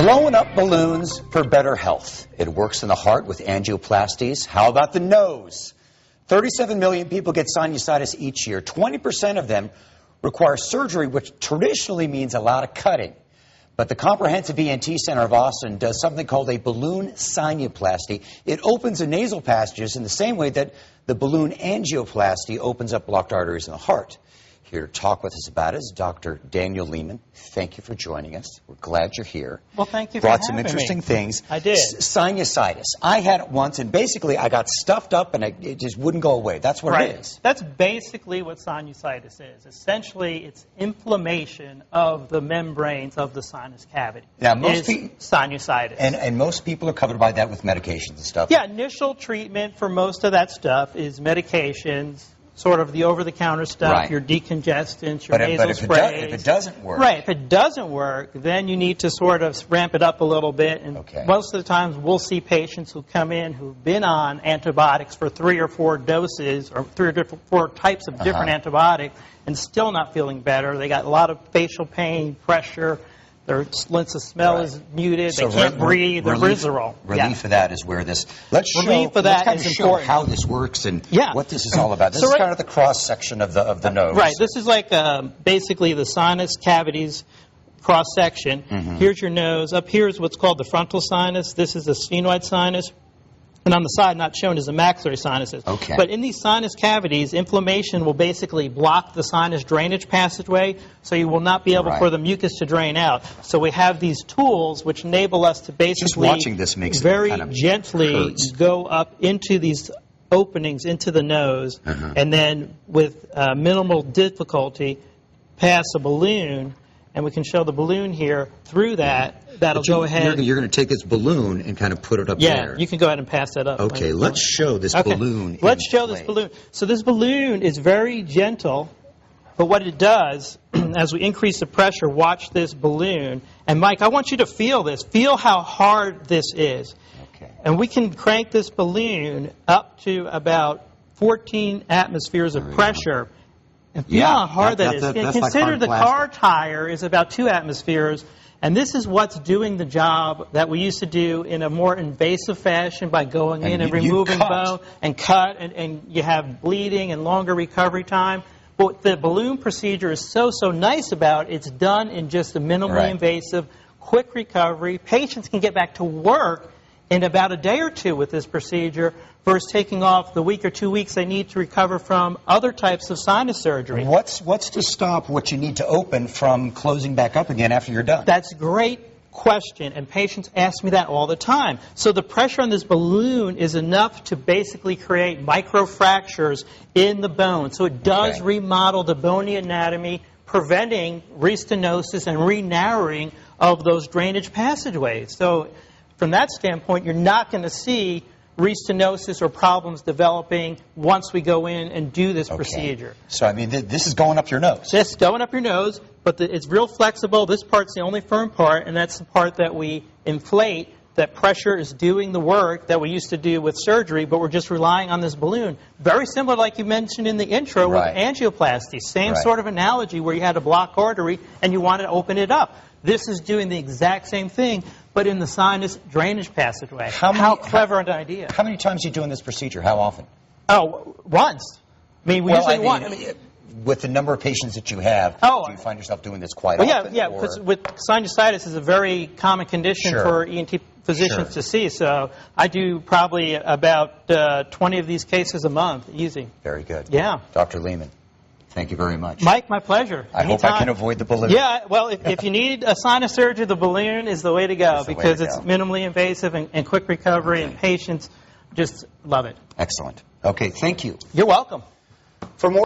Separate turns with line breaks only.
Blowing up balloons for better health. It works in the heart with angioplasties. How about the nose? 37 million people get sinusitis each year. 20% of them require surgery, which traditionally means a lot of cutting. But the Comprehensive ENT Center of Austin does something called a balloon sinuplasty. It opens the nasal passages in the same way that the balloon angioplasty opens up blocked arteries in the heart. Here to talk with us about it is Dr. Daniel Leeman. Thank you for joining us. We're glad you're here.
Well, thank you for having me.
Brought some interesting things.
I did.
Sinusitis. I had it once, and basically I got stuffed up, and it just wouldn't go away. That's what it is.
That's basically what sinusitis is. Essentially, it's inflammation of the membranes of the sinus cavity.
Now, most people,
sinusitis.
And most people are covered by that with medications and stuff.
Yeah, initial treatment for most of that stuff is medications. Sort of the over-the-counter stuff, your decongestants, your nasal sprays.
If it doesn't work.
Right, if it doesn't work, then you need to sort of ramp it up a little bit. And most of the times we'll see patients who come in who've been on antibiotics for 3 or 4 doses or 3 or 4 types of different antibiotics and still not feeling better. They got a lot of facial pain, pressure. Their sense of smell is muted.
So
they can't breathe. They're visceral.
Relief of that is where this. Let's show how this works and what this is all about. This is kind of the cross section of the nose.
Right. This is like basically the sinus cavities cross section. Here's your nose. Up here is what's called the frontal sinus. This is the sphenoid sinus. And on the side, not shown, is the maxillary sinuses. But in these sinus cavities, inflammation will basically block the sinus drainage passageway, so you will not be able for the mucus to drain out. So we have these tools which enable us to basically very gently go up into these openings into the nose, and then with minimal difficulty pass a balloon. And we can show the balloon here through that. That'll go ahead.
You're going to take this balloon and kind of put it up there.
Yeah, you can go ahead and pass that up.
Okay, let's show this balloon.
Let's show this balloon. So this balloon is very gentle, but what it does, as we increase the pressure, watch this balloon. And Mike, I want you to feel this. Feel how hard this is. And we can crank this balloon up to about 14 atmospheres of pressure. And feel how hard that is. Consider the car tire is about 2 atmospheres, and this is what's doing the job that we used to do in a more invasive fashion by going in and removing bone and cut, and you have bleeding and longer recovery time. But what the balloon procedure is so nice about, it's done in just a minimally invasive, quick recovery. Patients can get back to work in about a day or 2 with this procedure versus taking off the week or 2 weeks they need to recover from other types of sinus surgery.
What's to stop what you need to open from closing back up again after you're done?
That's a great question, and patients ask me that all the time. So the pressure on this balloon is enough to basically create microfractures in the bone. So it does remodel the bony anatomy, preventing restenosis and re-narrowing of those drainage passageways. So from that standpoint, you're not going to see restenosis or problems developing once we go in and do this procedure.
So, I mean, this is going up your nose.
This is going up your nose, but it's real flexible. This part's the only firm part, and that's the part that we inflate. That pressure is doing the work that we used to do with surgery, but we're just relying on this balloon. Very similar, like you mentioned in the intro, with angioplasty. Same sort of analogy where you had a blocked artery and you wanted to open it up. This is doing the exact same thing, but in the sinus drainage passageway. How clever an idea.
How many times are you doing this procedure? How often?
Oh, once. I mean, we usually want.
With the number of patients that you have, do you find yourself doing this quite often?
Yeah, because with sinusitis is a very common condition for ENT physicians to see. So I do probably about 20 of these cases a month, easy.
Very good.
Yeah.
Dr. Leeman, thank you very much.
Mike, my pleasure.
I hope I can avoid the balloon.
Yeah, well, if you need a sinus surgery, the balloon is the way to go because it's minimally invasive and quick recovery, and patients just love it.
Excellent. Okay, thank you.
You're welcome.
For more